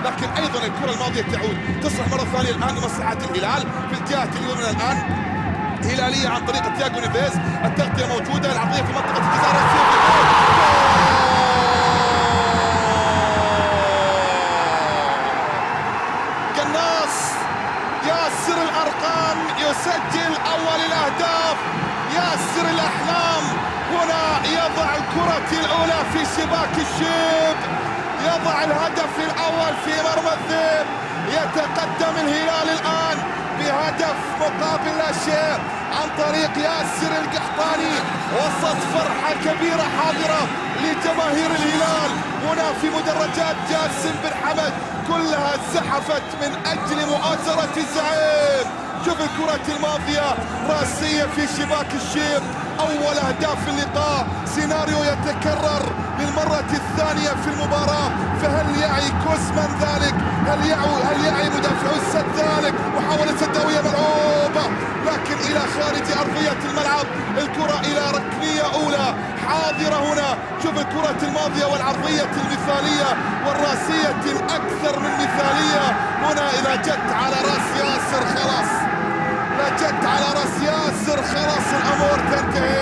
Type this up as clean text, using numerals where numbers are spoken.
لكن أيضا الكرة الماضية تعود تصلح مرة ثانية الآن لمصلحة الهلال في الجهة اليمنى الآن هلالية عن طريق تياغو نيفيز. التغطية موجودة، العرضية في منطقة الجزاء الرأسية. قناص ياسر الأرقام يسجل أول الأهداف، ياسر الأحلام هنا يضع الكرة الأولى في شباك الشيب، يضع الهدف الأول في مرمى الذئب. يتقدم الهلال الآن بهدف مقابل لا شيء عن طريق ياسر القحطاني وسط فرحة كبيرة حاضرة لجماهير الهلال هنا في مدرجات جاسم بن حمد، كلها زحفت من أجل مؤازرة الزعيم. شوف الكرة الماضية راسية في شباك الشيب، أول أهداف اللقاء، سيناريو يتكرر للمرة الثانية في المباراة. فهل يعي كوزمان ذلك؟ هل يعي مدافع السد ذلك؟ محاولة سداوية ملعوبة لكن إلى خارج أرضية الملعب، الكرة إلى ركنية أولى حاضرة هنا. شوف الكرة الماضية والعرضية المثالية والراسية الأكثر من مثالية هنا. إذا جت على رأس ياسر خلاص، لا جت على رأس ياسر خلاص الأمور تنتهي.